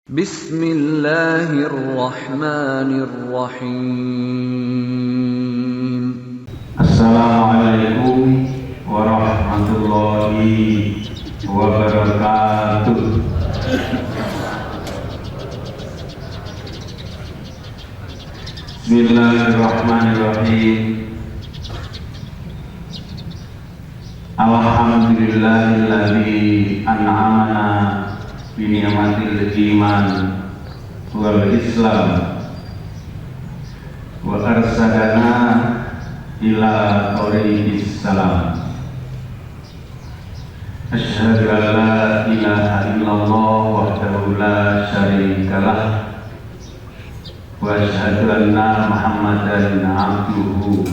Bismillahirrahmanirrahim. Assalamualaikum warahmatullahi wabarakatuh. Bismillahirrahmanirrahim. Alhamdulillahilladzi an'amana bi ni'matil iman wal islam wa arsadana ila tariqis salam. Asyhadu an la ilaha illallah wahdahu la syarikalah wa asyhadu anna Muhammadan abduhu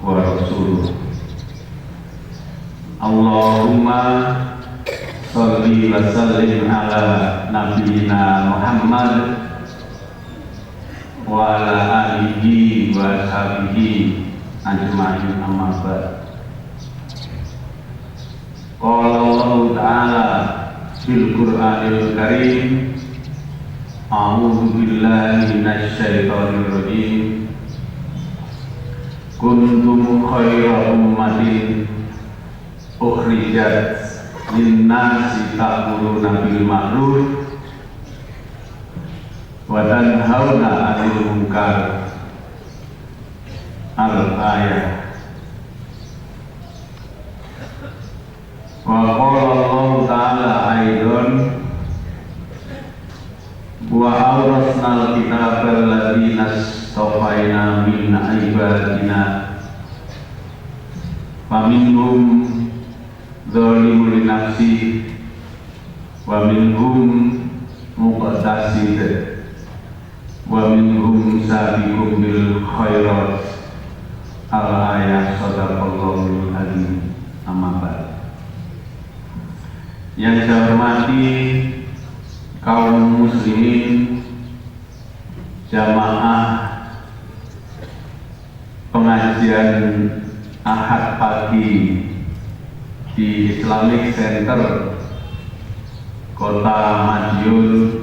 wa rasuluh. Allahumma sholli wa sallim ala nabiyyina Muhammad wa ala alihi wa sahbihi ajma'in, amma ba'd. Qala Allah Ta'ala fil Qur'anil Karim, a'udzu billahi minasy syaithanir rajim. Kuntum khayra ummatin ukhrijat linnasi ta'muruna bil ma'ruf wa tanhauna 'anil munkar. Al-ayah. Wa qala Allah Ta'ala aidan wa awrasnal kitabal ladzina istafaina min ibadina faminhum zalimun li nafsi wa minhum muqtasid wa minhum sabiqun bil khairat. Al-ayah. Shadaqallahul azim. Amma ba'd. Yang saya hormati kaum muslimin, jamaah pengajian Ahad pagi di Islamic Center Kota Madiun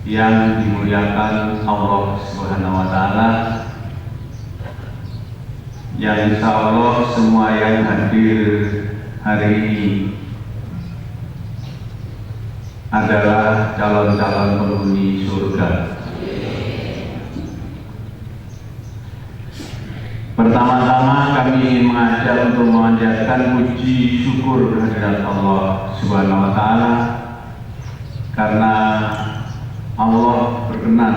yang dimuliakan Allah Subhanahu wa Ta'ala, yang insya Allah semua yang hadir hari ini adalah calon-calon penghuni surga. Pertama-tama kami ingin mengajak untuk memanjatkan puji syukur kehadirat Allah Subhanahu wa Ta'ala, karena Allah berkenan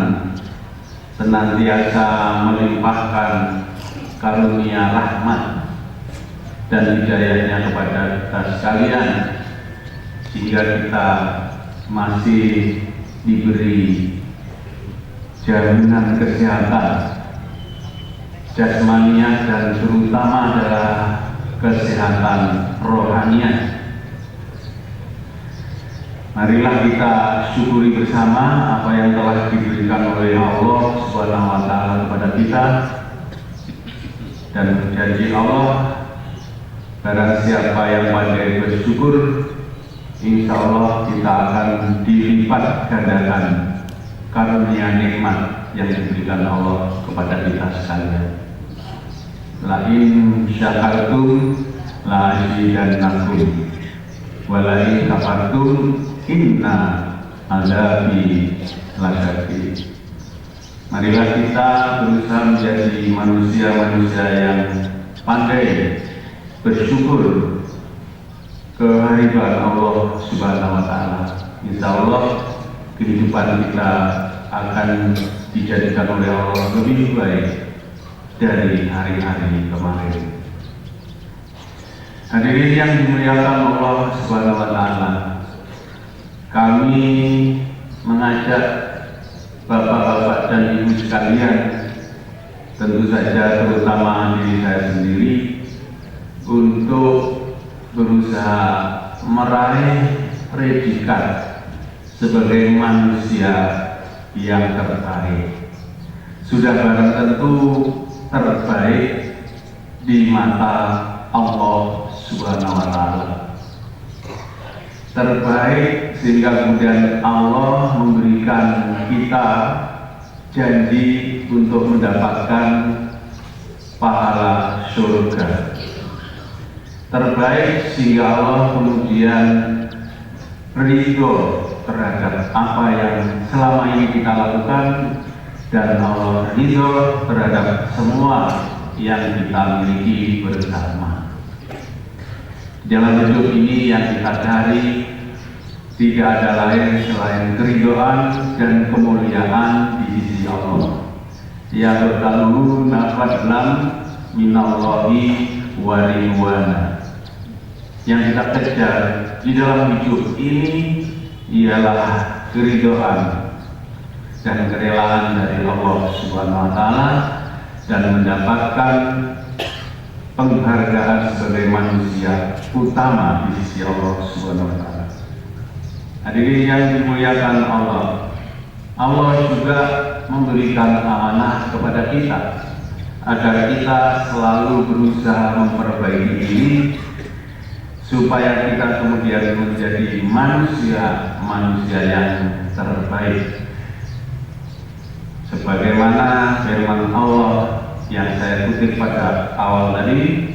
senantiasa melimpahkan karunia rahmat dan hidayahnya kepada kita sekalian, sehingga kita masih diberi jaminan kesehatan jasmaniah dan terutama adalah kesehatan rohaniah. Marilah kita syukuri bersama apa yang telah diberikan oleh Allah Subhanahu wa Ta'ala kepada kita, dan berjanji Allah, barang siapa yang pandai bersyukur, insya Allah kita akan dilipat gandakan karunia nikmat yang diberikan Allah kepada kita sekalian. La in syakartum la azidannakum wa la in kafartum inna azabi lasyadid. Marilah kita berusaha menjadi manusia-manusia yang pandai bersyukur kehadiran Allah Subhanahu wa Ta'ala. Insya Allah kehidupan kita akan dijadikan oleh Allah lebih baik dari hari-hari kemarin. Hadirin yang dimuliakan Allah Subhanahu wa Ta'ala, kami mengajak bapak-bapak dan ibu sekalian, tentu saja terutama diri saya sendiri, untuk berusaha meraih predikat sebagai manusia yang terbaik. Sudah barang tentu terbaik di mata Allah Subhanahu wa Ta'ala. terbaik, sehingga kemudian Allah memberikan kita janji untuk mendapatkan pahala surga. Terbaik sehingga Allah kemudian ridho terhadap apa yang selama ini kita lakukan, dan Allah ridho terhadap semua yang kita miliki bersama. Dalam hidup ini yang kita cari tidak ada lain selain keridhaan dan kemuliaan di sisi Allah. Ya bertaluna fadlan minallahi wa ridwana. Yang kita kejar di dalam hidup ini ialah keridhaan dan kerelaan dari Allah Subhanahu wa taala, dan mendapatkan penghargaan sebagai manusia utama di sisi Allah Subhanahu wa taala. Hadirin yang dimuliakan Allah, Allah juga memberikan amanah kepada kita agar kita selalu berusaha memperbaiki diri supaya kita kemudian menjadi manusia yang terbaik. Sebagaimana firman Allah yang saya kutip pada awal tadi,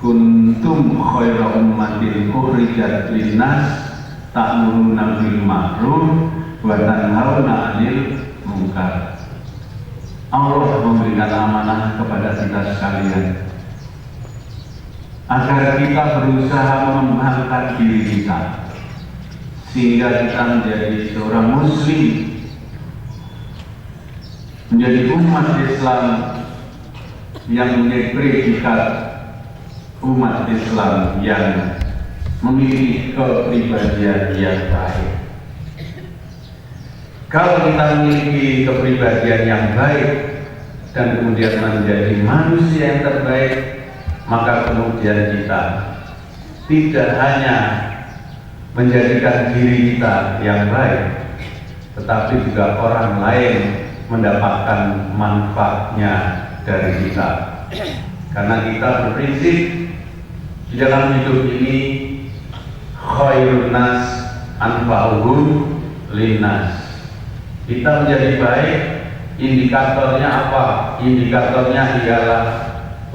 kuntum khairu ummatin ukhrijat linnas ta'muruna bil ma'ruf wa tanhauna 'anil munkar. Allah memberikan amanah kepada kita sekalian agar kita berusaha mengembangkan diri kita sehingga kita menjadi seorang muslim, menjadi umat Islam yang menjadi predikat umat Islam yang memiliki kepribadian yang baik. Kalau kita memiliki kepribadian yang baik dan kemudian menjadi manusia yang terbaik, maka kemudian kita tidak hanya menjadikan diri kita yang baik, tetapi juga orang lain mendapatkan manfaatnya dari kita. Karena kita berprinsip di dalam hidup ini, khairun nas anfa'uhum linnas. Kita menjadi baik, indikatornya apa? Indikatornya ialah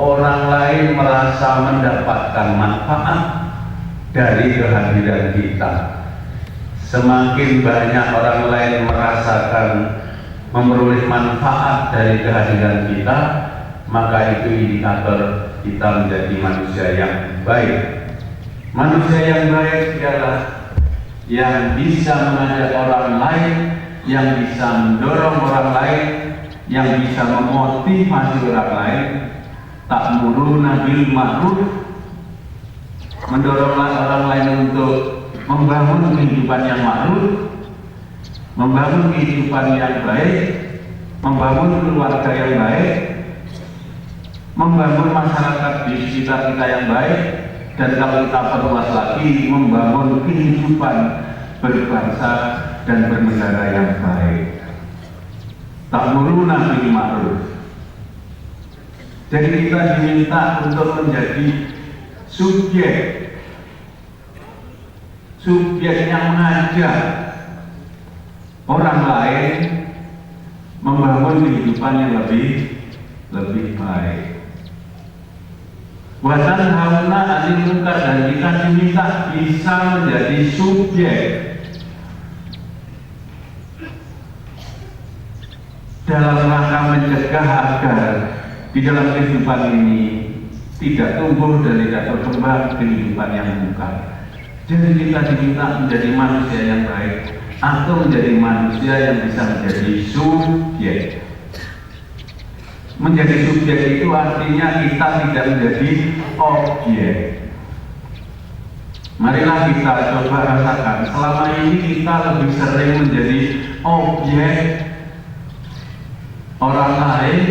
orang lain merasa mendapatkan manfaat dari kehadiran kita. Semakin banyak orang lain merasakan memperoleh manfaat dari kehadiran kita, maka itu indikator kita menjadi manusia yang baik. Manusia yang baik ialah yang bisa mengajak orang lain, yang bisa mendorong orang lain, yang bisa memotivasi orang lain. Ta'muruna bil ma'ruf, mendorong orang lain untuk membangun kehidupan yang ma'ruf, membangun kehidupan yang baik, membangun keluarga yang baik, membangun masyarakat di sekitar kita yang baik, dan kalau kita perluas lagi, membangun kehidupan berbangsa dan bernegara yang baik. Ta'muruna bil ma'ruf. Jadi kita diminta untuk menjadi subjek yang mengajak orang lain membangun kehidupan yang lebih baik. Watan hauna 'anil munkar, dan kita diminta bisa menjadi subjek dalam rangka mencegah agar di dalam kehidupan ini tidak tumbuh dan tidak berkembang kehidupan yang munkar. Jadi kita diminta menjadi manusia yang baik atau menjadi manusia yang bisa menjadi subjek. Menjadi subjek itu artinya kita tidak menjadi objek. Marilah kita coba rasakan, selama ini kita lebih sering menjadi objek orang lain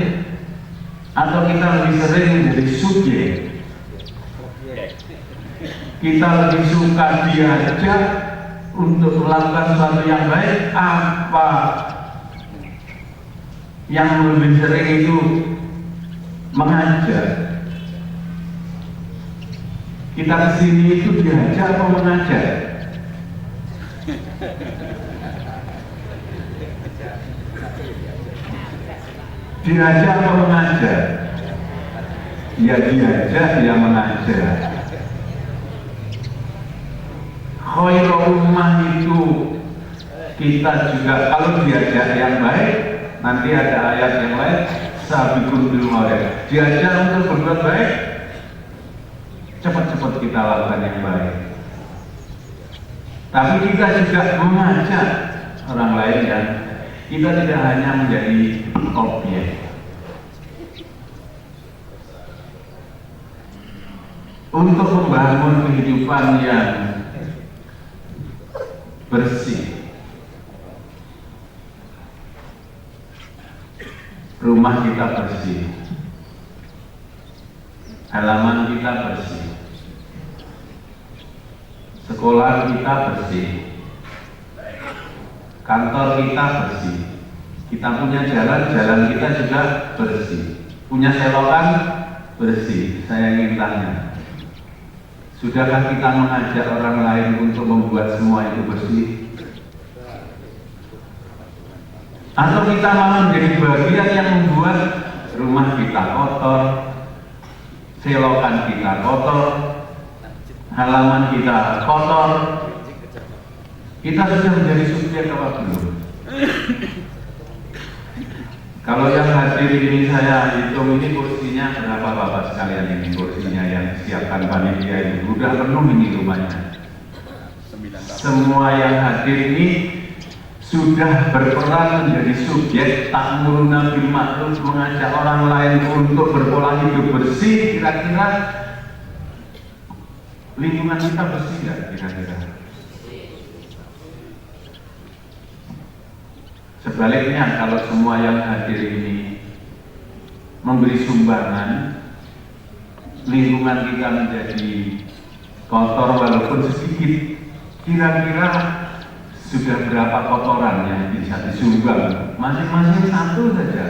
atau kita lebih sering menjadi subjek. Kita lebih suka diajak untuk melakukan sesuatu yang baik, apa yang lebih sering itu mengajak. Kita kesini itu diajak atau mengajak? Diajak atau mengajar? Ya diajak, dia mengajar. Khairul ummah itu kita juga kalau diajak yang baik, nanti ada ayat yang lain, sabiqun bil khairat. Diajak untuk berbuat baik, cepat-cepat kita lakukan yang baik. Tapi kita juga mengajak orang lain yang kita tidak hanya menjadi objek. Untuk membangun kehidupan yang bersih, rumah kita bersih, halaman kita bersih, sekolah kita bersih, kantor kita bersih, kita punya jalan kita juga bersih, punya selokan bersih. Saya ingin tanya, sudahkah kita mengajak orang lain untuk membuat semua itu bersih? Atau kita malah menjadi bagian yang membuat rumah kita kotor, selokan kita kotor, halaman kita kotor? Kita sudah menjadi subjek apa belum? Kalau yang hadir ini saya hitung ini kursinya berapa Bapak sekalian ini, kursinya yang disiapkan panitia ini sudah penuh ini rumahnya. Semua yang hadir ini sudah berperan menjadi subjek ta'muruna bil ma'ruf, mengajak orang lain untuk berpola hidup bersih. Kira-kira lingkungan kita bersih nggak kira-kira? Sebaliknya, kalau semua yang hadir ini memberi sumbangan, lingkungan kita menjadi kotor walaupun sedikit. Kira-kira sudah berapa kotoran yang bisa disumbang? Masing-masing satu saja,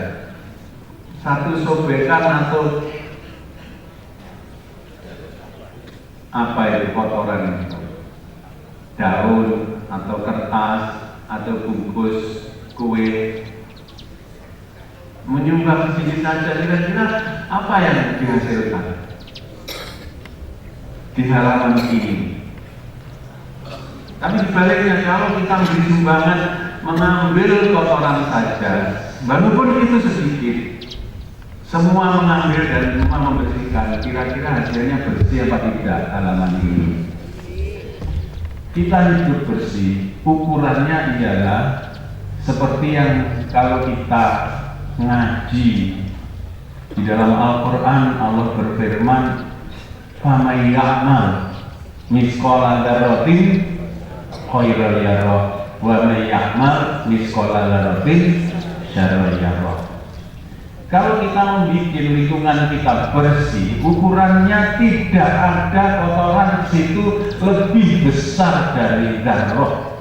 satu sobekan atau apa itu kotoran itu? Daun atau kertas atau bungkus kue, menyumbang sedikit saja. Kira-kira apa yang dihasilkan di halaman ini? Tapi sebaliknya, kalau kita memberi sumbangan, mengambil kotoran saja, walaupun itu sedikit, semua mengambil dan semua membersihkan, kira-kira hasilnya bersih apa tidak halaman ini? Kita hidup bersih, ukurannya ialah seperti yang kalau kita ngaji di dalam Al-Quran, Allah berfirman, "Faman ya'mal mithqala dzarratin khairan yarah, wa may ya'mal mithqala dzarratin syarran yarah." Kalau kita membuat lingkungan kita bersih, ukurannya tidak ada kotoran di situ lebih besar dari dzarrah.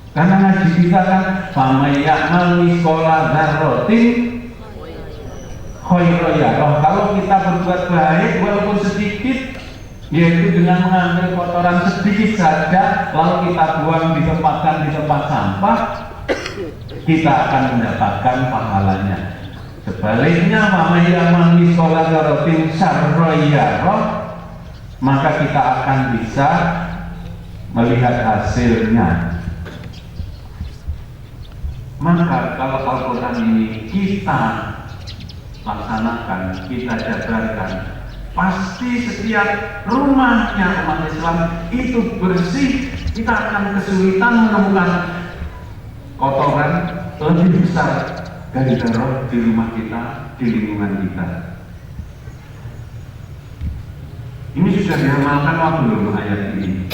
Karena ngaji kita kan famay ya'mal mithqala dzarratin khairan yarah. Kalau kita berbuat baik walaupun sedikit, yaitu dengan mengambil kotoran sedikit saja lalu kita buang, ditempatkan di tempat sampah, kita akan mendapatkan pahalanya. Sebaliknya, famay ya'mal mithqala dzarratin syarran yarah, maka kita akan bisa melihat hasilnya. Maka kalau Al-Quran ini kita laksanakan, kita jabarkan, pasti setiap rumahnya umat Islam itu bersih. Kita akan kesulitan menemukan kotoran lebih besar dari dzarrah di rumah kita, di lingkungan kita. Ini sudah diamalkan apa belum ayat ini?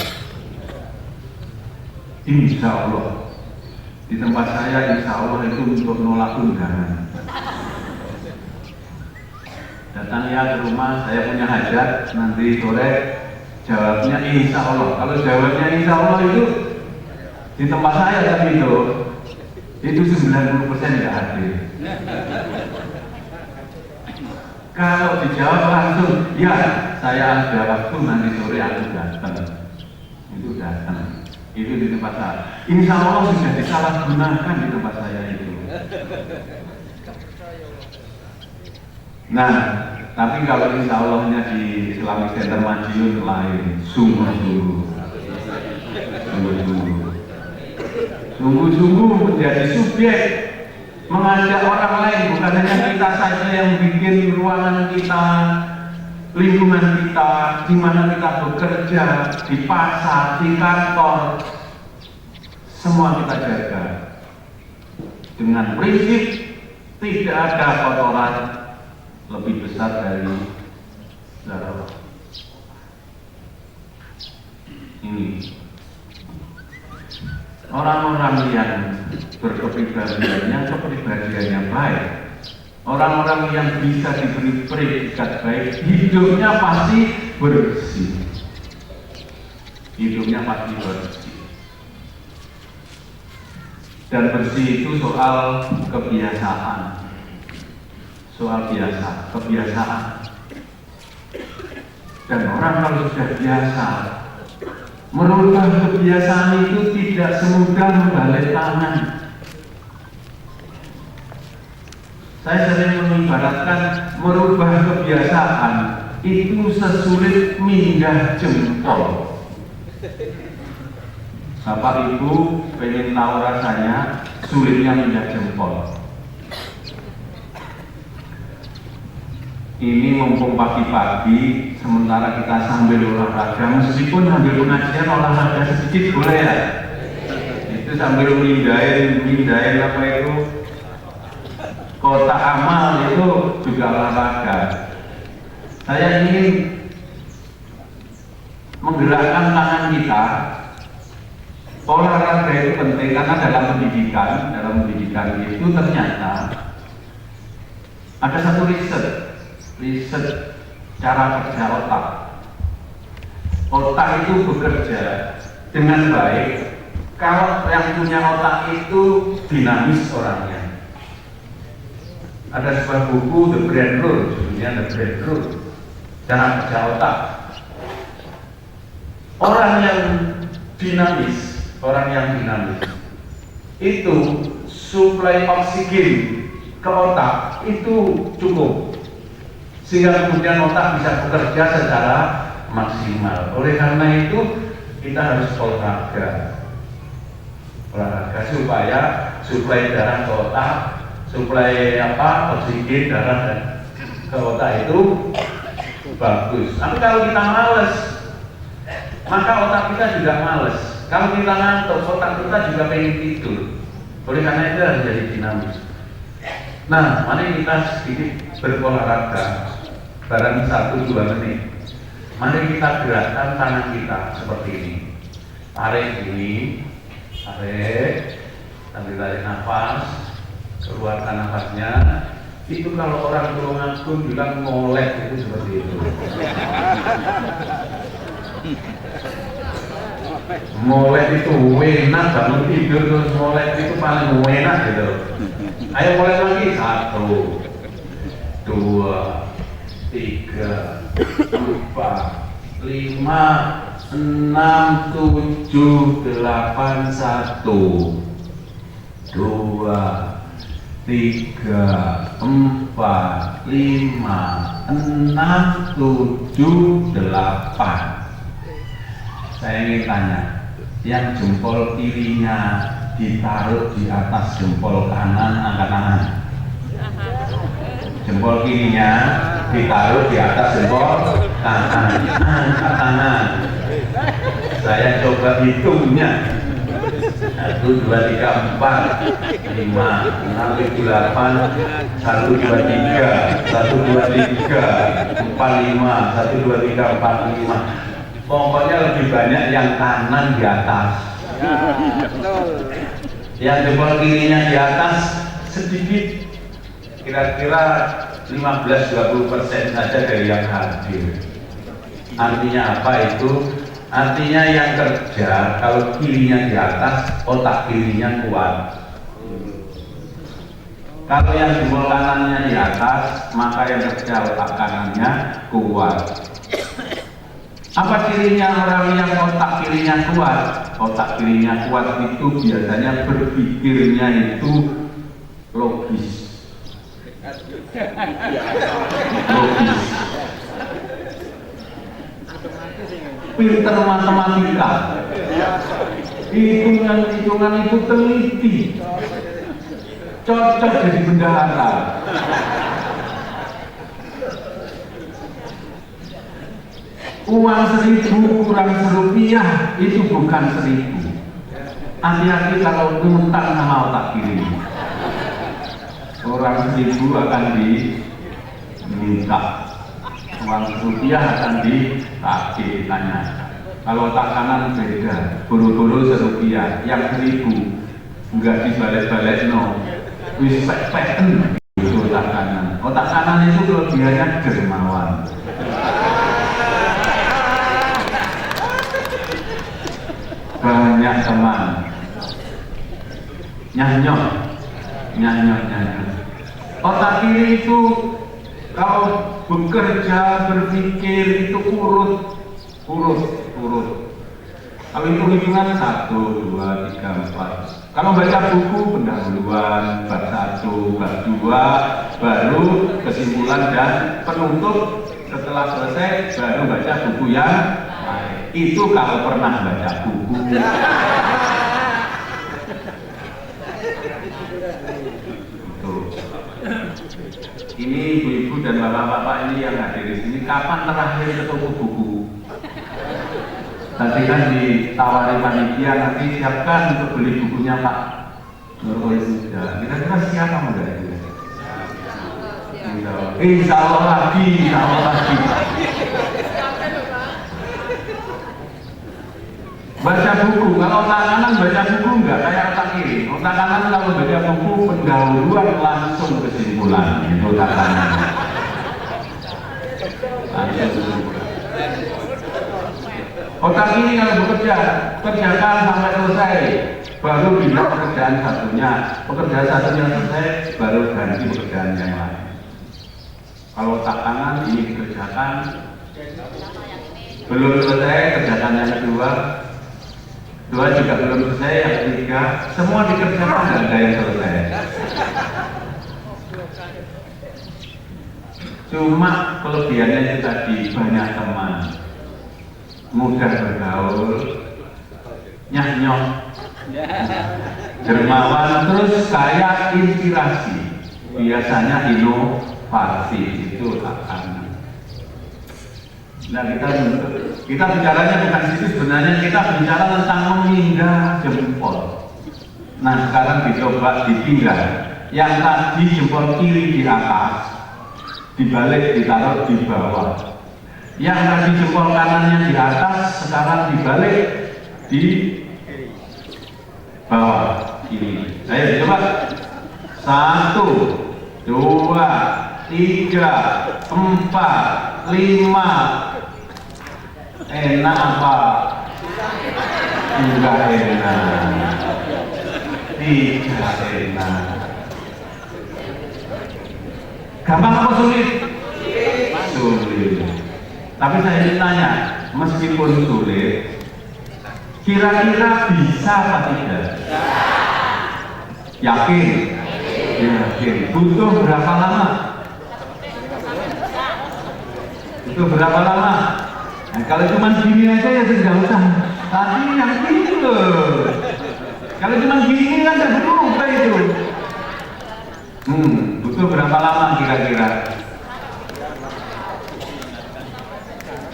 Insya Allah. Di tempat saya insya Allah itu untuk nolak undangan. Datang ya ke rumah, saya punya hajat, nanti sore jawabnya insya Allah. Kalau jawabnya insya Allah itu di tempat saya tapi itu 90% nggak hadir. Kalau dijawab langsung, ya saya ada waktu nanti sore aku datang, itu datang. Itu di tempat saya. Insya Allah sudah disalahgunakan di tempat saya itu. Nah, tapi kalau insya Allahnya di Islamic Center Madiun lain, sungguh-sungguh menjadi subjek, mengajak orang lain, bukan hanya kita saja yang bikin ruangan kita, lingkungan kita, di mana kita bekerja, di pasar, di kantor, semua kita jaga dengan prinsip tidak ada kotoran lebih besar dari darah. Ini orang-orang yang berkepribadian, yang kepribadiannya baik, orang-orang yang bisa diberi predikat baik, hidupnya pasti bersih. Hidupnya pasti bersih. Dan bersih itu soal kebiasaan. Soal kebiasaan. Dan orang kalau sudah biasa, merubah kebiasaan itu tidak semudah membalik tangan. Saya sering mengibaratkan merubah kebiasaan itu sesulit mindah jempol. Bapak Ibu pengen tahu rasanya sulitnya mindah jempol. Ini mumpung pagi-pagi, sementara kita sambil olahraga, meskipun sambil pengajian olahraga sedikit boleh ya. Itu sambil mindahin apa itu, kotak amal itu juga olahraga. Saya ingin menggerakkan tangan kita. Olahraga itu penting karena dalam pendidikan itu ternyata ada satu riset cara kerja otak. Otak itu bekerja dengan baik kalau yang punya otak itu dinamis orangnya. Ada sebuah buku The Brain Rule, judulnya The Brain Rule, cara kerja otak. Orang yang dinamis itu suplai oksigen ke otak itu cukup, sehingga kemudian otak bisa bekerja secara maksimal. Oleh karena itu kita harus olahraga supaya suplai darah ke otak, suplai oksigen darah ke otak itu bagus. Tapi kalau kita males, maka otak kita juga males. Kalau kita ngantuk, otak kita juga pengen tidur. Oleh karena itu harus jadi dinamis. Nah, mari kita sedikit berolahraga barang 1-2 menit. Mari kita gerakkan tangan kita seperti ini. Tarik ini, tarik, sambil tarik nafas, keluarkan nafasnya. Itu kalau orang Tulungagung bilang molek, itu seperti itu. Molek itu enak, bangun tidur terus molek itu paling enak gitu. Ayo molek lagi, 1, 2, 3, 4, 5, 6, 7, 8, 1, 2, 3, 4, 5, 6, 7, 8. Saya ingin tanya, yang jempol kirinya ditaruh di atas jempol kanan, angkat tangan. Jempol kirinya ditaruh di atas jempol kanan, angkat tangan. Saya coba hitungnya. 1, 2, 3, 4, 5, 6, 7, 8, 1, 2, 3, 1, 2, 3, 4, 5, 1, 2, 3, 4, 5. Pokoknya lebih banyak yang kanan di atas. Yang jempol kirinya di atas sedikit, kira-kira 15-20% saja dari yang hadir. Artinya apa itu? Artinya yang kerja kalau kirinya di atas, otak kirinya kuat. Kalau yang jempol kanannya di atas, maka yang kerja otak kanannya kuat. Apa cirinya orang yang otak kirinya kuat? Otak kirinya kuat itu biasanya berpikirnya itu logis. Logis. Pinter matematika. Hitungan itu teliti. Cocok jadi bendahara. Uang 1.000 kurang Rp1 itu bukan 1.000. Hati-hati kalau ngutang sama otak kiri. Orang 1.000 akan diminta, uang Rp1 akan ditagih, tanya. Kalau otak kanan beda, buru-buru Rp1, yang 1.000 enggak dibalik-balik, no. Wis pek-peken itu otak kanan. Otak kanan itu kelebihannya dermawan. Banyak teman, nyanyok. Otak kiri itu kalau bekerja, berpikir itu urut. Kalau hitungan 1, 2, 3, 4. Kalau baca buku pendahuluan, bab 1, bab 2, baru kesimpulan dan penutup. Setelah selesai baru baca buku yang lain. Itu kalau pernah baca buku. Ini ibu-ibu dan bapak-bapak ini yang hadir di sini, kapan terakhir ke toko buku? Tadi kan ditawari panitia, nanti siapkan untuk beli bukunya Pak Nurul Huda. Kira-kira siapa enggak itu? Insya Allah lagi. Baca buku, kalau otak kanan baca buku enggak kayak otak kiri. Otak kanan kalau baca buku pendahuluan langsung kesimpulan, itu otak kanan. Otak kiri kalau bekerja, kerjakan sampai selesai, baru pindah pekerjaan satunya. Pekerjaan satunya selesai, baru ganti pekerjaan yang lain. Kalau otak kanan ini dikerjakan, belum selesai, kerjakan yang kedua juga belum selesai, yang ketiga, semua dikerjakan, nggak ada yang selesai. Cuma kelebihannya itu tadi, banyak teman, mudah bergaul, nyanyok, dermawan, terus kaya inspirasi, biasanya inovasi, itu akan. Nah, kita bicaranya bukan situ, sebenarnya kita bicara tentang memindah jempol. Nah, sekarang dicoba dipindah. Yang tadi jempol kiri di atas, dibalik ditaruh di bawah. Yang tadi jempol kanannya di atas, sekarang dibalik di bawah kiri. Ayo coba. 1, 2, 3, 4, 5. Enak apa? Enggak enak. Tidak enak. Gampang apa sulit? Sulit. Tapi saya ingin tanya, meskipun sulit, kira-kira bisa apa tidak? Yakin? Yakin. Butuh berapa lama? Butuh berapa lama? Nah, kalau cuma gini aja ya sudah usah. Tadi yang itu. Kalau cuma gini kan tidak berubah itu. Butuh berapa lama kira-kira?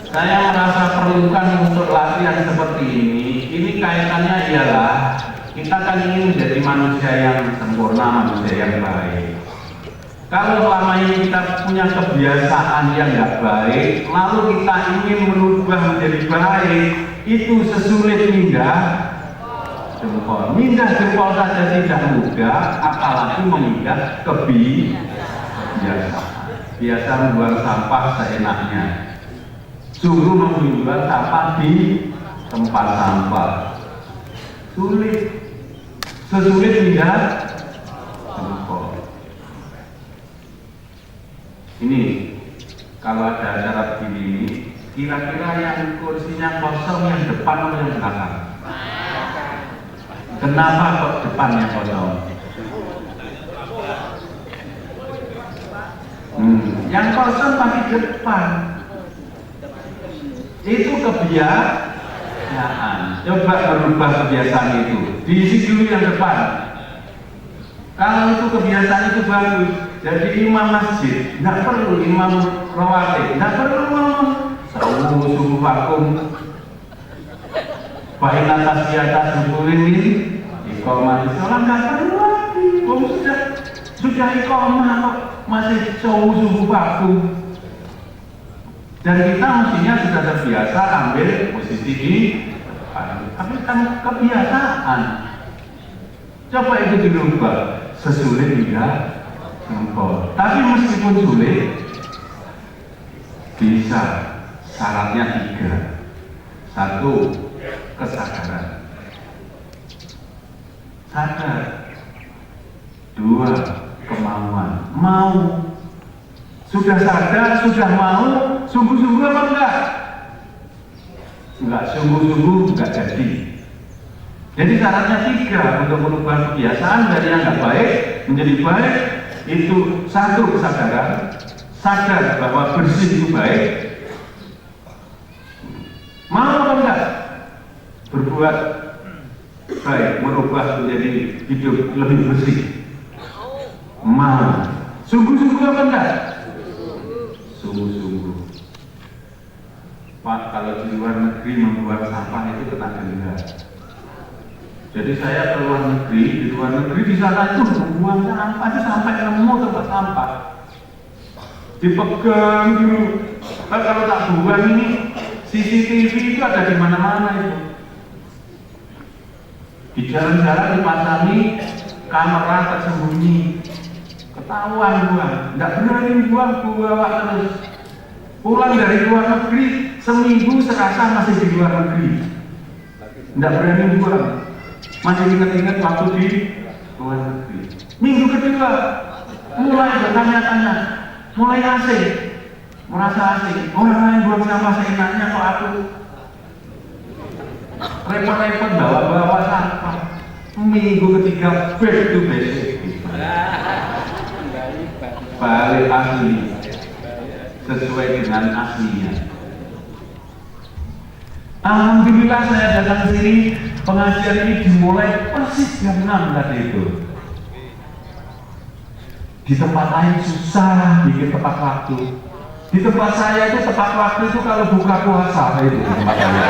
Saya merasa perlukan untuk latihan seperti ini. Ini kaitannya ialah kita kan ingin menjadi manusia yang sempurna, manusia yang baik. Kalau selama ini kita punya kebiasaan yang nggak baik, lalu kita ingin merubah menjadi baik, itu sesulit mindah jempol. Mindah jempol saja tidak mudah, apalagi memindah kebiasaan. Biasa membuang sampah seenaknya, suruh membuang sampah di tempat sampah. Sulit, sesulit mindah jempol. Ini kalau ada acara begini, Kira-kira yang kursinya kosong yang depan atau yang belakang? Kenapa kok depan yang kosong? Yang kosong pasti depan. Itu kebiasaan. Coba merubah kebiasaan itu. Diisi dulu yang depan. Kalau itu kebiasaan itu bagus, jadi imam masjid, nggak perlu imam rawatib, nggak perlu ngomong subuh vakum, baik atas di atas syukurin ini, iqamah sholat nggak perlu lagi. Sudah iqamah kok masih subuh vakum. Dan kita mestinya sudah terbiasa ambil posisi di depan. Tapi kan kebiasaan. Coba itu dirubah. Sesulit tidak engkau. Tapi meskipun sulit, bisa. Syaratnya 3. 1, kesadaran. Sadar. 2, kemauan. Mau. Sudah sadar, sudah mau, sungguh-sungguh apa enggak? Enggak, sungguh-sungguh enggak jadi. Jadi syaratnya 3 untuk merubah kebiasaan dari yang enggak baik menjadi baik. Itu 1, kesadaran, sadar bahwa bersih itu baik. Mau apa enggak? Berbuat baik, merubah menjadi hidup lebih bersih. Mau. Sungguh-sungguh apa enggak? Sungguh-sungguh. Pak, kalau di luar negeri membuang sampah itu kena denda. Jadi saya ke luar negeri, di luar negeri di sana itu membuang sampah itu sampai nemu tempat sampah. Dipegang dulu. Kalau tak buang ini CCTV itu ada di mana-mana itu. Di jalan-jalan dipasangi kamera tersembunyi. Ketahuan buang, tidak berani buang terus. Pulang dari luar negeri seminggu serasa masih di luar negeri. Tidak berani buang. Masih ingat-ingat waktu di luar negeri. Minggu kedua mulai bertanya-tanya, mulai asing, merasa asing. Orang lain buang sampah seenaknya kok aku repot-repot bawa sampah. Minggu ketiga back to basic. Balik asli sesuai dengan aslinya. Alhamdulillah saya datang ke sini, pengajian ini dimulai persis jam 6 tadi itu. Di tempat lain susah bikin tepat waktu. Di tempat saya itu tepat waktu itu kalau buka puasa itu di tempat saya.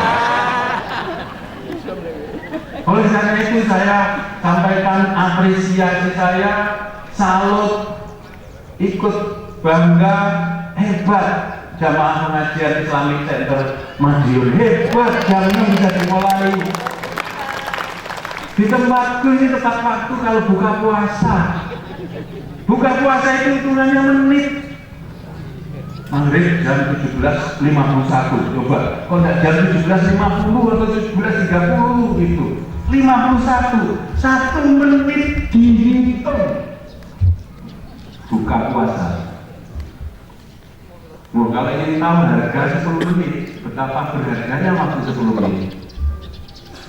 Oleh karena itu saya sampaikan apresiasi saya, salut, ikut bangga, hebat jamaah pengajian Islamic Center Madiun, hebat jamnya bisa dimulai di tempatku ini tepat waktu. Kalau buka puasa itu hitungannya menit. Maghrib jam 17.51, coba kalau tidak jam 17.50 atau 17.30 gitu, 51, 1 menit dihitung buka puasa. Kalau ingin tahu harga 10 menit, betapa berharganya waktu 10 menit,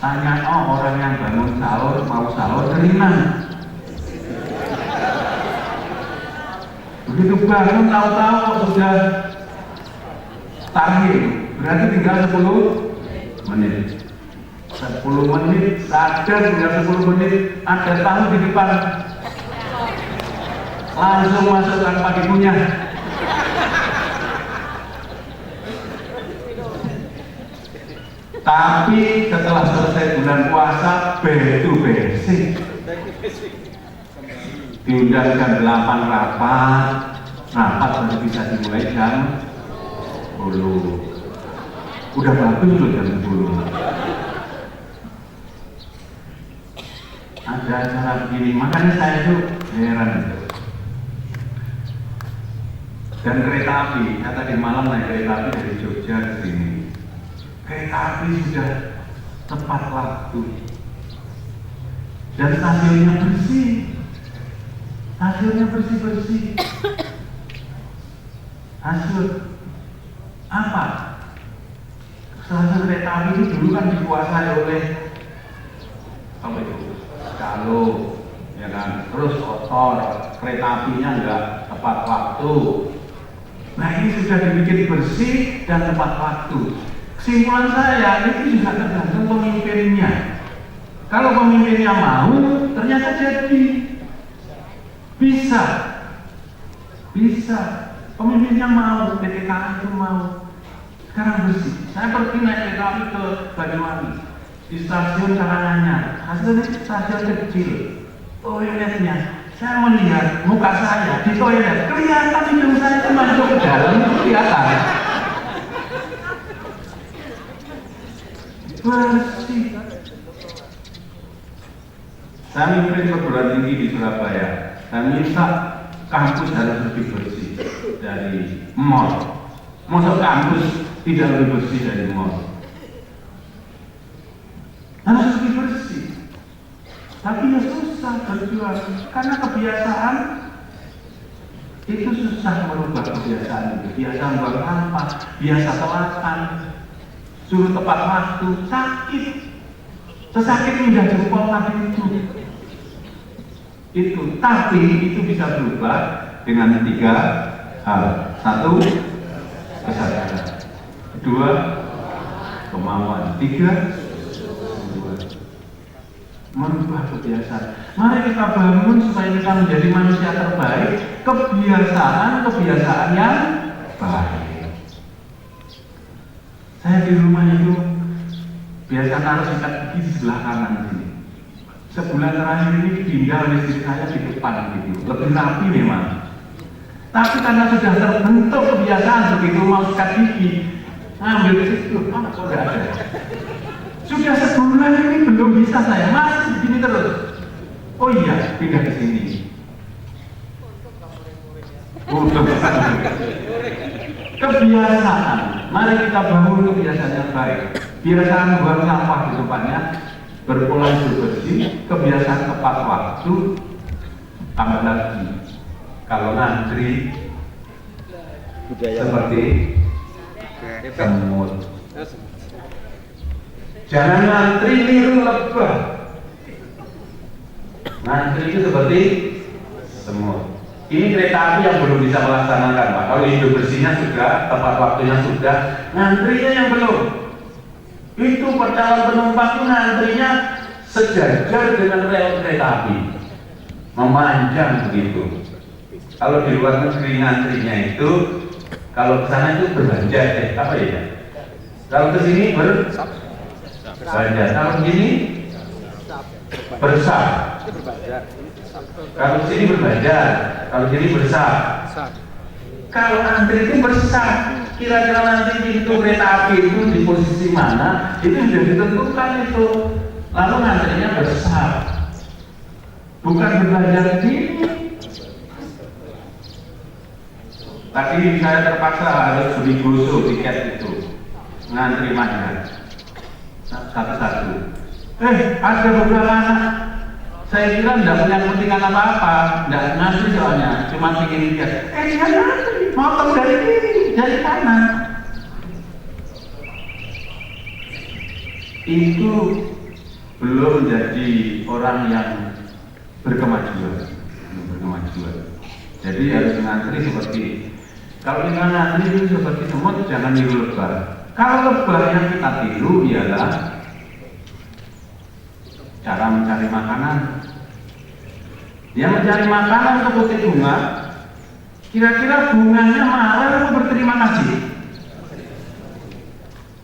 tanya orang yang bangun sahur, mau sahur dari mana? Begitu bangun tahu-tahu sudah tahir, berarti tinggal 10 menit. 10 menit, sadar tinggal 10 menit, ada tahu di depan, langsung masukkan pagi punya. Tapi setelah selesai bulan puasa, back to basic. Diundang jam 8 rapat baru bisa dimulai jam 10. Udah bagus loh jam 10. Ada acara begini, makanya saya itu heran itu. Dan kereta api, saya tadi malam naik kereta api dari Jogja ke sini. Kereta api sudah tepat waktu dan stasiunnya bersih. Hasilnya bersih-bersih. Hasil apa? kereta api itu dulu kan dikuasai oleh apa itu? Kalau ya kan, terus kotor, kereta apinya nggak tepat waktu. Nah ini sudah dibikin bersih dan tepat waktu. Kesimpulan saya itu juga tergantung pemimpinnya. Kalau pemimpinnya mau, ternyata jadi bisa. Pemimpinnya mau, PT KAI itu mau. Sekarang bersih. Saya pergi naik kereta api ke Banyuwangi di stasiun Karanganyar. Hasilnya stasiun kecil. Toiletnya, saya melihat muka saya di toilet, kelihatan hidung saya itu masuk ke dalam, itu kelihatan. Bersih. Saya mimpin perguruan tinggi di Surabaya. Saya minta kampus harus lebih bersih dari mall. Masuk kampus tidak lebih bersih dari mall. Harus lebih bersih. Tapi ya susah berjuang karena kebiasaan itu susah merubah kebiasaan itu. Biasa buang sampah, biasa telatan, suruh tepat waktu, sakit. Sesakit pindah jempol tadi itu. Tapi itu bisa berubah dengan 3 hal. 1, kesadaran. 2, kemauan. 3, merubah kebiasaan. Mari kita bangun supaya kita menjadi manusia terbaik. Kebiasaan yang baik. Saya di rumah itu biasa taruh sikat gigi di sebelah kanan sini. Sebulan terakhir ini tinggal listrik saya di depan gitu. Lebih rapi memang. Tapi karena sudah terbentuk kebiasaan begitu mau sikat gigi, ambil situ, mana kok nggak ada. Sudah sebulan ini belum bisa saya, masih begini terus. Oh iya, pindah ke sini. Kebiasaan. Mari kita bangun kebiasaan yang baik. Biasaan buang sampah di depannya, berpola hidup bersih, kebiasaan tepat waktu, tambah lagi. Kalau ngantri seperti semut. Jangan ngantri niru lebah. Ngantri itu seperti semut. Ini kereta api yang belum bisa melaksanakan, Pak. Kalau hidup bersihnya sudah, tepat waktunya sudah, ngantrinya yang belum. Itu calon penumpang itu ngantrinya sejajar dengan rel kereta api, memanjang begitu. Kalau di luar negeri ngantrinya itu, kalau ke sana itu berbelanja, apa ya? Kalau ke sini berbelanja, kalau gini bersah. Kalau sini berbelanja, kalau sini bersah. Kalau antri itu bersah, kira-kira nanti pintu kereta api itu di posisi mana, itu sudah ditentukan itu. Lalu antrinya bersah, bukan berbelanja gini. Tadi saya terpaksa harus beli gosok tiket itu, ngantri mana satu-satu. Ada beberapa anak, saya kira tidak punya kepentingan apa-apa, tidak ngantri soalnya, cuma ingin tiket. Dia ngantri, motong dari kiri, dari kanan. Itu belum menjadi orang yang berkemajuan. Jadi harus ngantri seperti, kalau kita ngantri itu seperti semut, jangan niru lebah. Kalau lebah yang kita tiru ialah cara mencari makanan. Dia mencari makanan ke putih bunga. Kira-kira bunganya marah atau berterima kasih?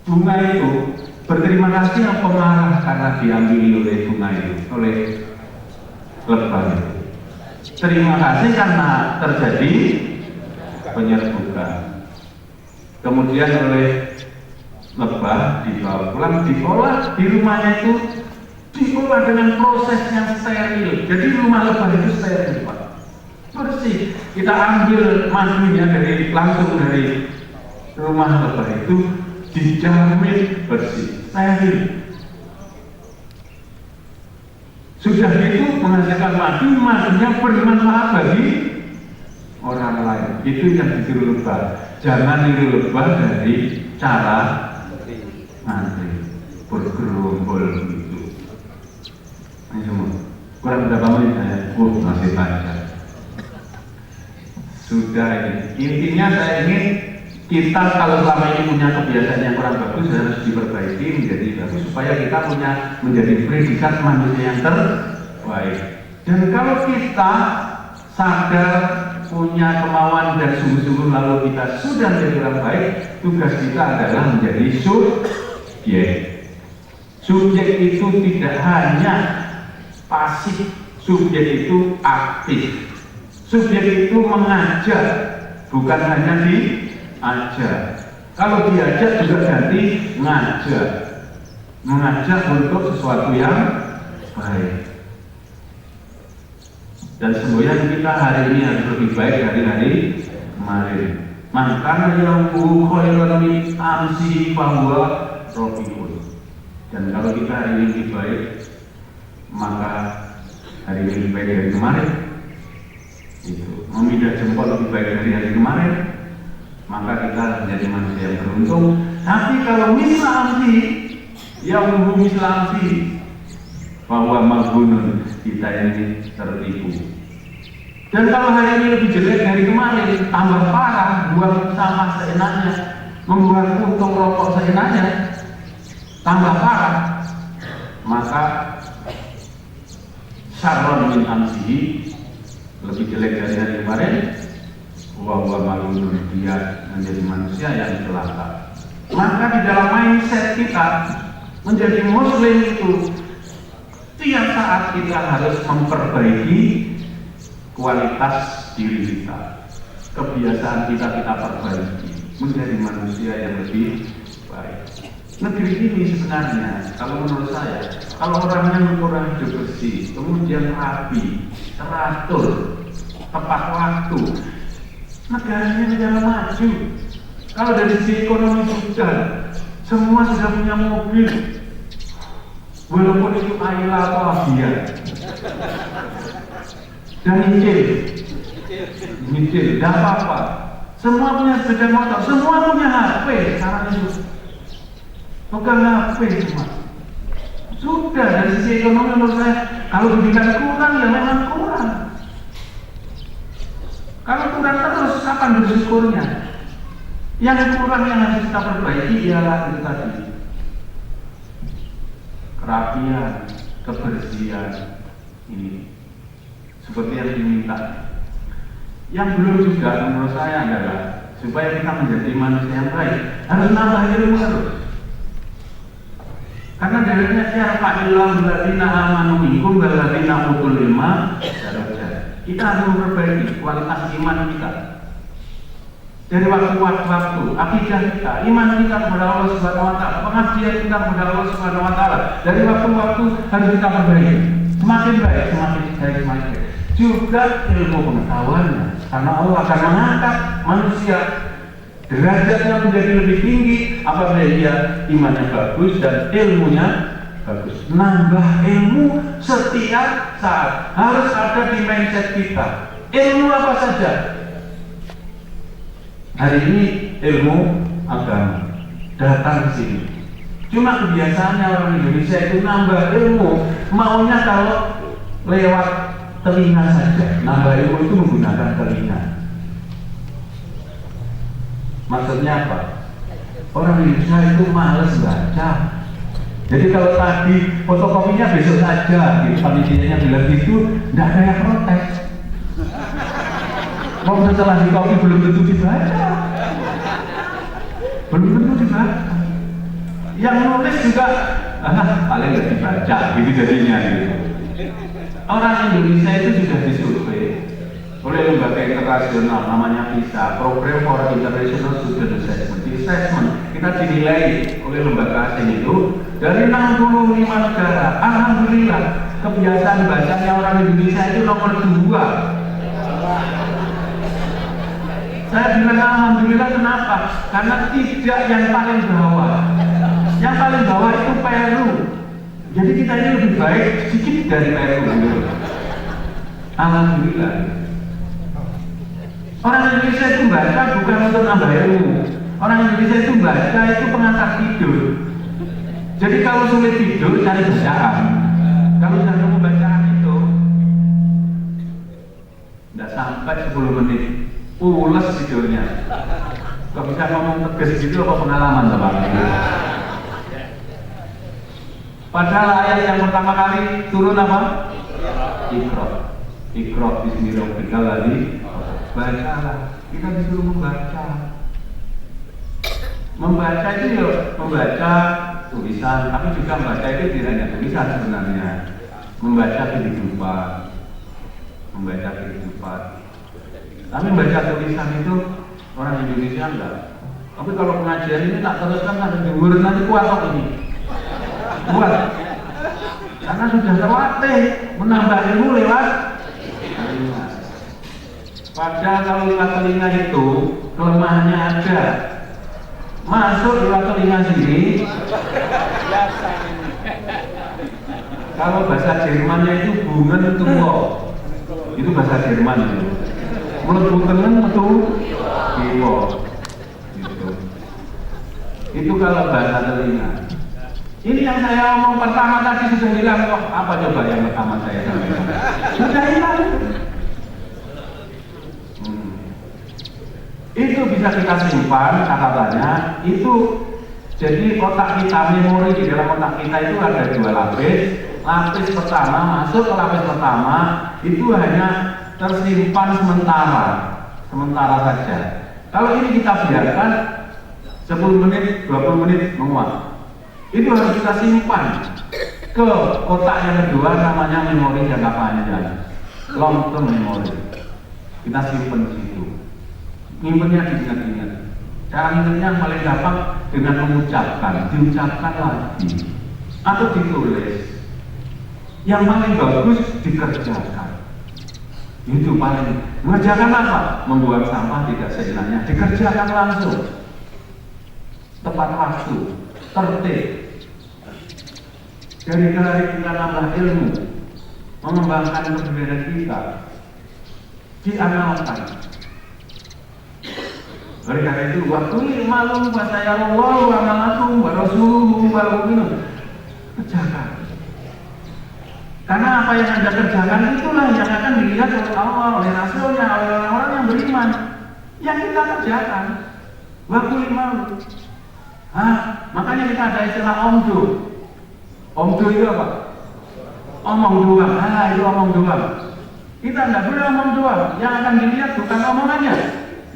Bunga itu berterima kasih atau marah karena diambil oleh bunga itu, oleh lebah itu? Terima kasih karena terjadi penyerbukan. Kemudian oleh lebah dibawa pulang, diolah di rumahnya itu, diolah dengan proses yang steril. Jadi rumah lebah itu steril, Pak. Bersih. Kita ambil madunya langsung dari rumah lebah itu, dijamin bersih, steril. Sudah itu menghasilkan madunya bermanfaat bagi orang lain. Itu yang ditiru lebah. Jangan niru lebah dari cara ngantri. kurang berapa menit saya, masih panjang. Sudah ini. Intinya saya ingin kita kalau selama ini punya kebiasaan yang kurang bagus harus diperbaiki menjadi bagus supaya kita menjadi predikat manusia yang terbaik. Dan kalau kita sadar punya kemauan dan sungguh-sungguh lalu kita sudah menjadi orang baik, tugas kita adalah menjadi subjek. Subjek itu tidak hanya pasif, subjek itu aktif. Subjek itu mengajak, bukan hanya diajak. Kalau diajak juga ganti ngajak, mengajak untuk sesuatu yang baik. Dan semboyan kita hari ini harus lebih baik dari hari kemarin. Maka yang khairun min amsi bahwa rofiun. Dan kalau kita hari ini lebih baik, maka hari ini lebih baik dari kemarin. Itu memindah jempol lebih baik dari hari kemarin, maka kita menjadi manusia yang beruntung. Tapi kalau mislamsi, yang mislamsi bahwa maghunun, kita ini tertipu. Dan kalau hari ini lebih jelek dari kemarin, tambah parah, buang sampah seenaknya, membuang puntung rokok seenaknya, tambah parah, maka syarron min amsihi, lebih jelek dari hari kemarin, bahwa maghunun, dia menjadi manusia yang celaka. Maka di dalam mindset kita menjadi muslim itu tiap saat kita harus memperbaiki kualitas diri kita, kebiasaan kita perbaiki menjadi manusia yang lebih baik. Negeri ini sebenarnya, kalau menurut saya, kalau orangnya kurang hidup bersih, kemudian rapi, teratur, tepat waktu, negaranya negara maju. Kalau dari sisi ekonomi sudah, semua sudah punya mobil. Walaupun itu Ayla atau Avia dan nyicil, tidak apa-apa. Semua punya sepeda motor, semua punya HP sekarang itu. Bukan HP semua. Sudah dari sisi ekonomi menurut saya, kalau pendidikan kurang ya memang kurang. Kalau kurang terus, kapan bersyukurnya? Yang kurang yang harus kita perbaiki ialah itu tadi. Kerapian, kebersihan ini seperti yang diminta. Yang belum juga menurut saya adalah supaya kita menjadi manusia yang baik harus nambah ilmu terus. Karena dalilnya siapa ilah berladina amanu minkum berladina utul ilma darajat. Kita harus memperbaiki kualitas iman kita. Dari waktu-waktu, akidah kita, iman kita kepada Allah Subhanahu wa taala, pengabdian kita kepada Allah Subhanahu wa taala, dari waktu-waktu harus kita perbaiki. Semakin baik, semakin baik. Juga ilmu pengetahuannya, karena Allah akan mengangkat manusia derajatnya menjadi lebih tinggi apabila dia imannya bagus dan ilmunya bagus. Nambah ilmu setiap saat harus ada di mindset kita. Ilmu apa saja? Hari ini ilmu agama datang ke sini. Cuma kebiasaannya orang Indonesia itu nambah ilmu, maunya kalau lewat telinga saja. Nambah ilmu itu menggunakan telinga. Maksudnya apa? Orang Indonesia itu males baca. Jadi kalau tadi fotokopinya besok saja, gitu, panitianya bilang gitu, tidak ada yang protes. Mau setelah di kopi belum tentu dibaca, belum tentu dibaca. Yang nulis juga, paling nggak dibaca, gitu jadinya. Gitu. Orang Indonesia itu sudah disurvei oleh lembaga internasional namanya PISA, Program for International Student Assessment. Di assessment kita dinilai oleh lembaga asing itu dari 65 negara. Alhamdulillah kebiasaan bacanya orang Indonesia itu nomor 2. Saya bilang alhamdulillah kenapa? Karena tidak yang paling bawah. Yang paling bawah itu Peru. Jadi kita ini lebih baik sedikit dari Peru. Alhamdulillah. Orang Indonesia itu baca bukan untuk nambah ilmu. Orang Indonesia itu baca itu pengantar tidur. Jadi kalau sulit tidur cari bacaan. Kalau sudah nemu bacaan itu sampai 10 menit, pules tidurnya. Kok bisa ngomong tegas gitu, apa pengalaman Bapak? Padahal ayat yang pertama kali turun apa? Iqra. Iqra bismillahirrahmanirrahim. Bacalah. Kita disuruh membaca. Membaca itu ya membaca tulisan, tapi juga membaca itu tidak hanya tulisan sebenarnya. Membaca kehidupan. Membaca kehidupan. Tapi membaca tulisan itu orang Indonesia enggak. Tapi kalau pengajian ini tak teruskan ada jemur nanti kuat kok ini. Kuat. Karena sudah terlatih menambah ilmu lewat telinga. Padahal kalau lewat telinga itu kelemahannya ada. Masuk lewat telinga sini. Kalau bahasa Jermannya itu bungen tua. Itu bahasa Jerman itu. Mlebu tengen metu kiwa. Gitu. Itu kalau bahasa telinga. Ini yang saya omong pertama tadi sudah hilang kok. Apa coba yang pertama saya sampaikan? Sudah hilang. Itu bisa kita simpan catatannya. Itu jadi otak kita, memori di dalam otak kita itu ada 2 lapis. Lapis pertama masuk ke lapis pertama itu hanya tersimpan sementara saja. Kalau ini kita biarkan 10 menit, 20 menit menguap. Itu harus kita simpan ke otak yang kedua, namanya memori jangka panjang, long term memory. Kita simpan di situ. Nyimpennya diingat-ingat. Cara ingatnya yang paling gampang dengan mengucapkan, diucapkan lagi atau ditulis. Yang paling bagus dikerjakan. Itu paling. Mengerjakan apa? Membuang sampah tidak seenaknya. Dikerjakan langsung. Tepat waktu. Tertib. Dari kali kita nambah ilmu, mengembangkan kebenaran kita, diamalkan. Oleh karena itu, waktu malu bahasa Allah wa malakum wa rasuluhu wal mu'minun. Kerjakan. Karena apa yang Anda kerjakan itulah yang akan dilihat oleh Allah, oleh Rasulnya, oleh orang-orang yang beriman. Yang kita kerjakan. Waktu malu. Makanya kita ada istilah omdo. Omdo itu apa? Omong doang. Itu omong doang. Kita tidak boleh omong doang. Yang akan dilihat bukan omongannya.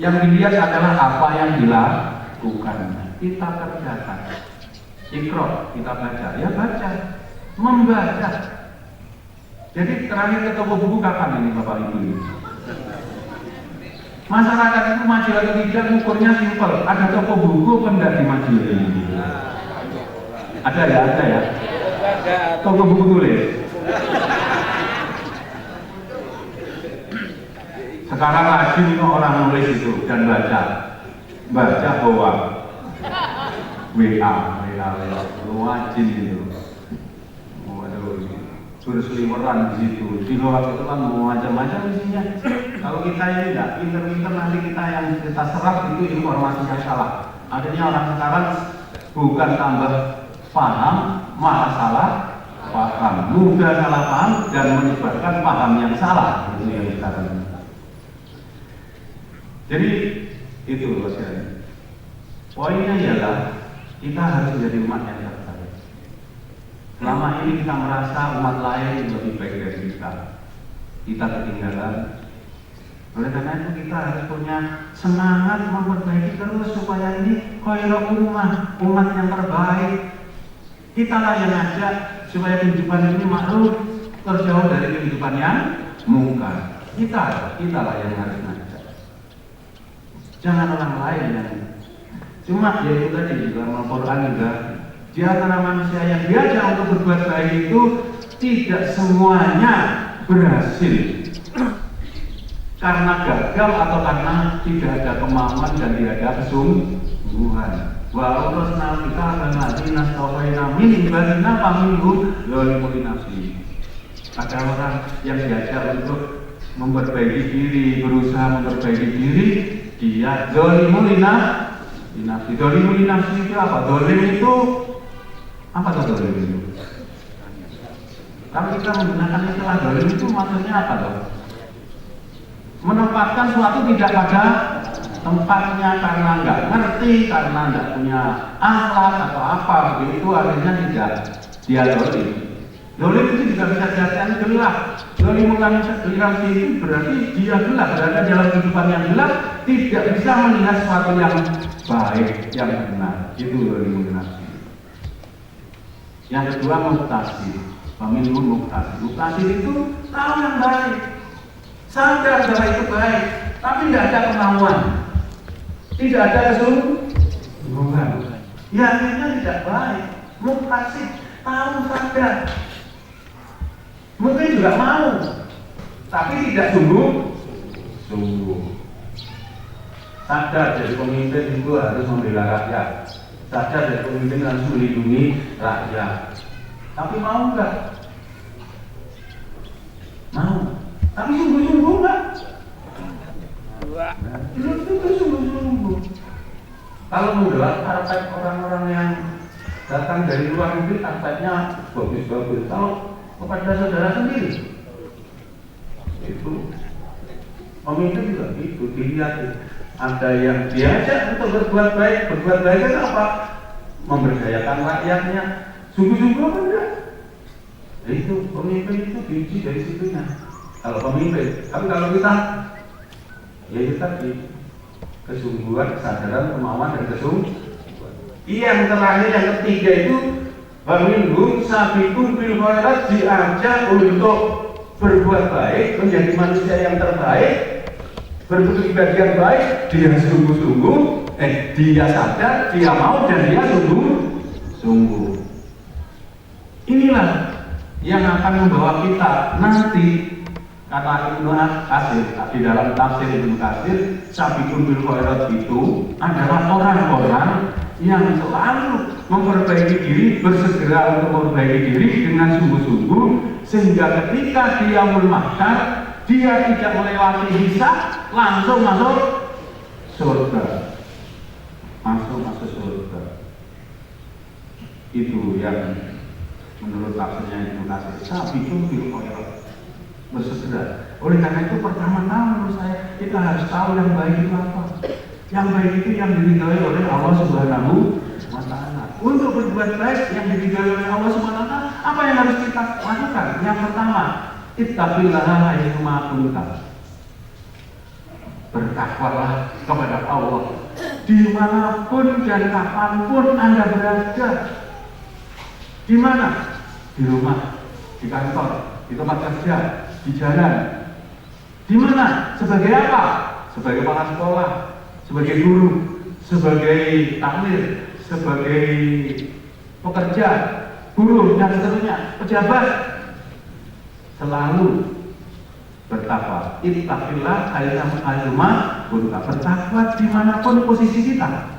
Yang dilihat adalah apa yang dilakukan. Kita kerjakan. Iqra, kita baca. Ya baca. Membaca. Jadi terakhir ke toko buku kapan ini Bapak Ibu ini? Masyarakat itu maju atau tidak ukurnya simpel. Ada toko buku apa enggak di maju ini? Ada ya. Toko buku tulis. Sekarang lazim orang nulis itu dan baca bahwa WA wajib itu. Berseliweran di situ. Di luar itu kan macam-macam isinya. Kalau kita ini tidak pinter-pinter, nanti kita yang kita serap itu informasi yang salah. Akhirnya orang sekarang bukan tambah paham, malah salah paham. Mudah salah paham dan menyebabkan paham yang salah. Itu yang kita lakukan. Jadi itu maksudnya. Poinnya ialah kita harus menjadi umat yang terbaik. Selama ini kita merasa umat lain lebih baik dari kita ketinggalan. Oleh karena itu kita harus punya semangat memperbaiki terus supaya ini khairul umat yang terbaik. Kita lah yang ngajak supaya kehidupan ini makhluk terjauh dari kehidupan yang mungkar. Kita lah yang harus ngajak. Jangan orang lain yang cuma ya itu tadi dalam Al-Quran juga. Di antara manusia yang diajak untuk berbuat baik itu tidak semuanya berhasil karena gagal atau karena tidak ada kemauan dan tidak ada kesungguhan. Wa urusna kita akan lagi nastawaina min ibadina pamilu zalimul nafsi. Ada orang yang diajak untuk memperbaiki diri, berusaha memperbaiki diri, dia zalimul nafsi. Zalimul nafsi itu apa? Zalim itu apa tuh zalim itu? Kalau kita menggunakan istilah zalim itu maksudnya apa tuh? menempatkan suatu tidak pada tempatnya karena nggak ngerti, karena nggak punya akhlak atau apa begitu, akhirnya tidak dia dolim. Dolim itu juga bisa diartikan gelap. Dolim toleransi itu berarti dia gelap, berada dalam kehidupan yang gelap, tidak bisa melihat sesuatu yang baik, yang benar. Itu dolim toleransi. Yang kedua muktasi, pemilu muktasi. Muktasi itu tahu yang baik, sadar bahwa itu baik, tapi tidak ada kemauan, tidak ada kesungguhan. Ya akhirnya tidak baik. Muktasi, tahu sadar, mungkin juga mau, tapi tidak sungguh. Sadar jadi pemimpin itu harus membela rakyat. Sadar dari pemimpin harus melindungi rakyat. Tapi mau enggak? Mau. Tapi sungguh-sungguh enggak? Itu sungguh-sungguh. Kalau mendelak karpet orang-orang yang datang dari luar negeri, karpetnya bagus-bagus. Kalau kepada saudara sendiri, itu pemimpin juga gitu, dilihat. Ada yang diajak untuk berbuat baik itu apa? Memberdayakan rakyatnya. Sungguh-sungguh apa enggak? Itu pemimpin itu diuji dari situnya. Kalau pemimpin, tapi kalau kita, ya itu tadi kesungguhan, kesadaran, kemauan dan kesungguhan. Yang terakhir, yang ketiga itu Baminhum sabikun bil khairat, diajak untuk berbuat baik, menjadi manusia yang terbaik, berbuat ibadah yang baik. Dia sungguh-sungguh, dia sadar, dia mau, dan dia sungguh-sungguh. Inilah yang akan membawa kita nanti, kata Ibnu Katsir di dalam tafsir Ibnu Katsir, sabikun bil khairat itu adalah orang-orang yang selalu memperbaiki diri, bersegera untuk memperbaiki diri dengan sungguh-sungguh, sehingga ketika dia mahsyar, dia tidak melewati hisab, langsung masuk surga. Masuk surga. Itu yang menurut tafsirnya Ibnu Katsir, sabikun bil khairat, bersegera. Oleh karena itu pertama-tama menurut saya kita harus tahu yang baik itu apa. Yang baik itu yang diridhoi oleh Allah Subhanahu wa Ta'ala. Untuk berbuat baik yang diridhoi oleh Allah Subhanahu wa Ta'ala, apa yang harus kita lakukan? Yang pertama, ittaqillaha haitsuma kunta. Bertakwalah kepada Allah dimanapun dan kapanpun Anda berada. Di mana? Di rumah, di kantor, di tempat kerja, di jalan. Di mana? Sebagai apa? Sebagai kepala sekolah, sebagai guru, sebagai takmir, sebagai pekerja, buruh, dan seterusnya, pejabat. Selalu bertakwa. Ittaqillah haitsuma kunta. Bertakwa dimanapun posisi kita.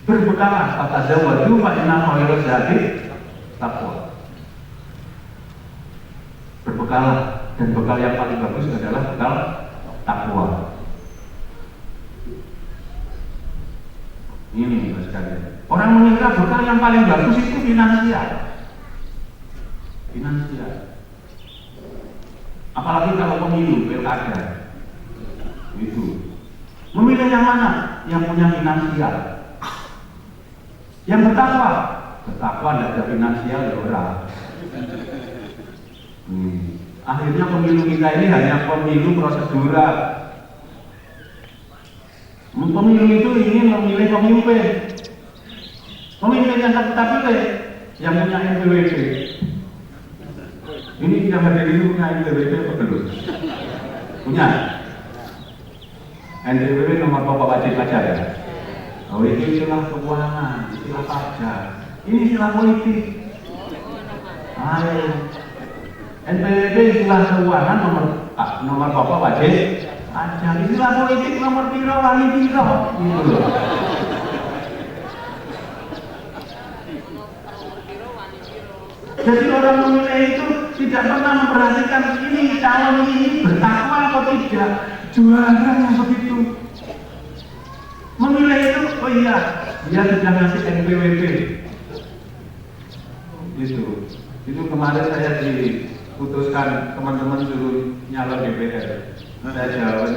Berbekalah, fatazawwadu fa inna khairaz zadi taqwa. Berbekalah, dan bekal yang paling bagus adalah bekal takwa. Ini sekalian. Orang mengira bekal yang paling bagus itu finansial. Apalagi kalau pemilu, pilkada. Itu. Memilih yang mana? Yang punya finansial. Yang bertakwa. Bertakwa tidak ada finansial ya orang. Akhirnya pemilu kita ini hanya pemilu prosedural. Pemilu itu ingin memilih pemimpin. Pemimpin yang kita pilih yang punya NPWP. Ini yang hadir ini punya NPWP apa belum? Punya. NPWP nomor pokok wajib pajak ya. Oh ini istilah keuangan, istilah pajak. Ini istilah politik. Ayo. NPWP istilah keuangan nomor pokok wajib pajak. Istilah politik nomor piro wali piro. Gitu loh. Jadi orang memilih itu tidak pernah memperhatikan ini calon ini bertakwa atau tidak. Juara yang begitu. Memilih itu, oh iya, dia sudah ngasih NPWP. Itu kemarin saya di putuskan teman-teman suruh nyalon DPR. Saya jawab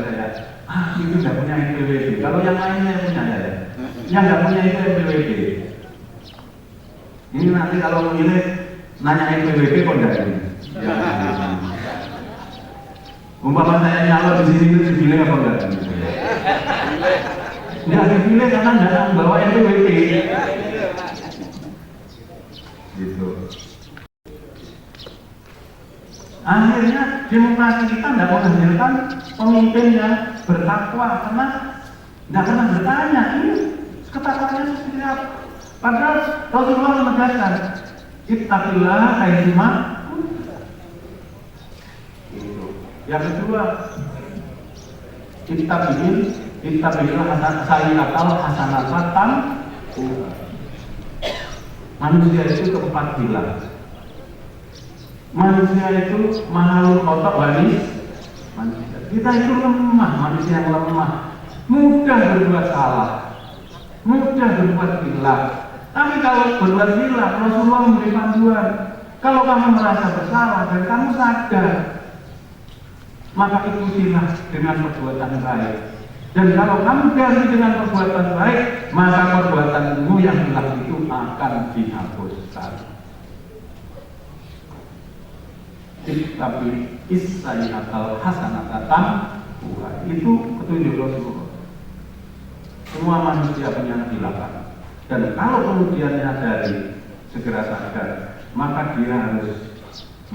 itu nggak punya NPWP. Kalau yang lainnya punya ya, yang nggak punya itu NPWP. Ini nanti kalau memilih nanya NPWP kok nggak ini? Ya, umpama saya nyalon di sini itu dipilih apa enggak? Nggak dipilih karena nggak membawa NPWP. Gitu. Akhirnya demokrasi kita tidak menghasilkan pemimpin yang bertakwa karena tidak pernah bertanya ini ketakwanya seperti apa. Padahal Rasulullah menegaskan ittaqillah haitsuma. Yang kedua, ittabillah sayyi'atal hasanatan. Manusia itu keempat bila. Manusia itu makhluk kotor manusia. Kita itu lemah, manusia yang lemah, mudah berbuat salah, mudah berbuat gila. Tapi kalau berbuat gila, Rasulullah memberi panduan. Kalau kamu merasa bersalah dan kamu sadar, maka ikutilah dengan perbuatan baik. Dan kalau kamu ganti dengan perbuatan baik, maka perbuatanmu yang hilang itu akan dihapuskan. Tapi isayyatal hasanatan itu petunjuk Rasulullah. Semua manusia punya kesilapan. Dan kalau kemudian nyadari, segera sadar, maka dia harus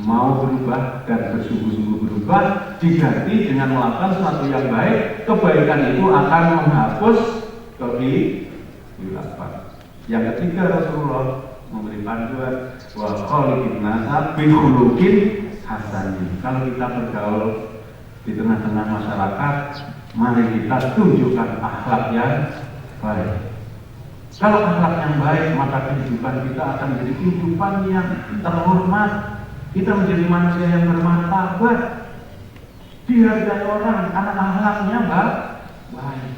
mau berubah dan bersungguh-sungguh berubah, diganti dengan melakukan sesuatu yang baik. Kebaikan itu akan menghapus kesilapan. Yang ketiga, Rasulullah memberi panduan wa khaliqin nasa bi khuluqin hasanin. Kalau kita bergaul di tengah-tengah masyarakat, mari kita tunjukkan akhlak yang baik. Kalau akhlak yang baik, maka kehidupan kita akan menjadi kehidupan yang terhormat. Kita menjadi manusia yang bermartabat, dihargai orang karena akhlaknya baik.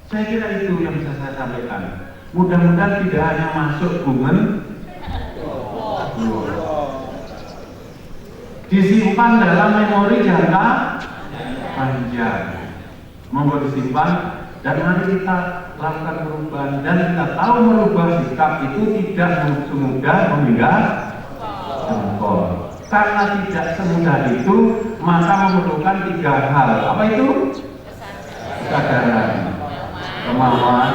Saya kira itu yang bisa saya sampaikan. Mudah-mudahan tidak hanya masuk bumen, disimpan dalam memori jangka panjang, mohon disimpan dan mari kita lakukan perubahan dan kita tahu merubah sikap itu tidak semudah meminggal jempol. Karena tidak semudah itu, maka memerlukan tiga hal. Apa itu? Kesadaran, kemauan,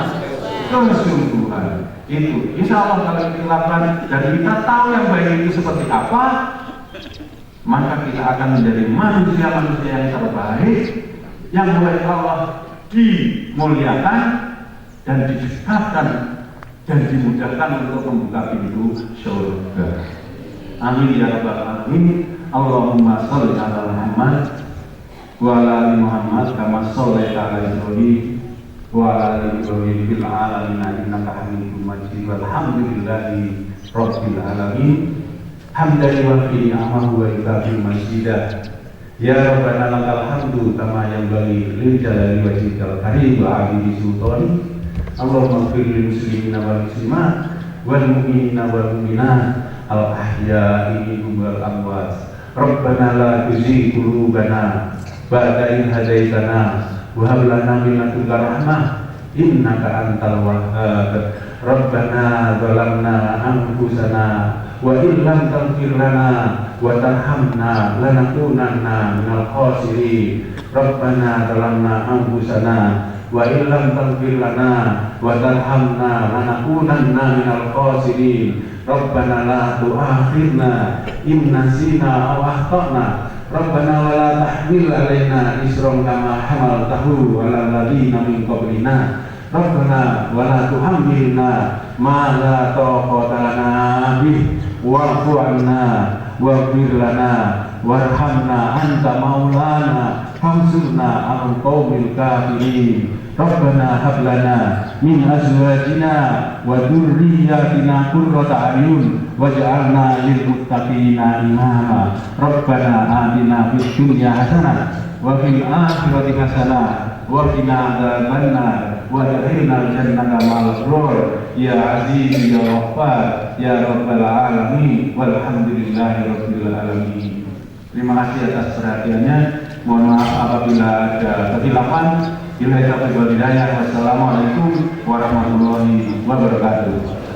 kesungguhan. Itu insya Allah kalau kita lakukan dan kita tahu yang baik itu seperti apa, maka kita akan menjadi manusia-manusia yang terbaik, yang oleh Allah dimuliakan dan didekatkan dan dimudahkan untuk membuka pintu surga. Amin ya rabbal alamin. Allahumma sholli ala Muhammad wa ala ali Muhammad kama shallaita ala Ibrahim wa ala ali Ibrahim fil alamin innaka Hamidum Majid. Walhamdulillahi rabbil alamin. Hamdan wa fi ni'amahu wa ikafi majidah. Ya Rabbana lakal hamdu kama yanbaghi lil jalali wajhikal karim wa 'azimi sultani. Allahumma ighfir lil muslimina wal muslimat wal mu'minina wal mu'minat al ahya'i minhum wal amwat. Rabbana la tuzigh qulubana ba'da idh hadaitana wa hab lana min ladunka rahmah innaka antal wahhab. Rabbana zalamna anfusana wa illam taghfir lana wa tarhamna lanakunanna minal khasirin. Rabbana zalamna anfusana wa illam taghfir lana wa tarhamna lanakunanna minal khasirin. Rabbana la tu'akhirna in nasina aw akhtana. Rabbana wa la tahmil alaina isran kama hamaltahu 'alal ladzina min qablina. Rabbana wa la tuhammilna ma la taqata lana bih wa'fu 'anna waghfir lana warhamna anta maulana fansurna 'alal qaumil kafirin. Rabbana hab lana min azwajina wa dhurriyyatina qurrata a'yun waj'alna lil muttaqina imama. Rabbana atina fid dunya hasanah wa fil akhirati hasanah wa qina adzabannar. wa adkhilna jannata ma'al abrar ya aziz ya ghaffar ya rabbal alamin walhamdulillahi rabbil alamin. Terima kasih atas perhatiannya. Mohon maaf apabila ada kesilapan. Bila itu hidayah.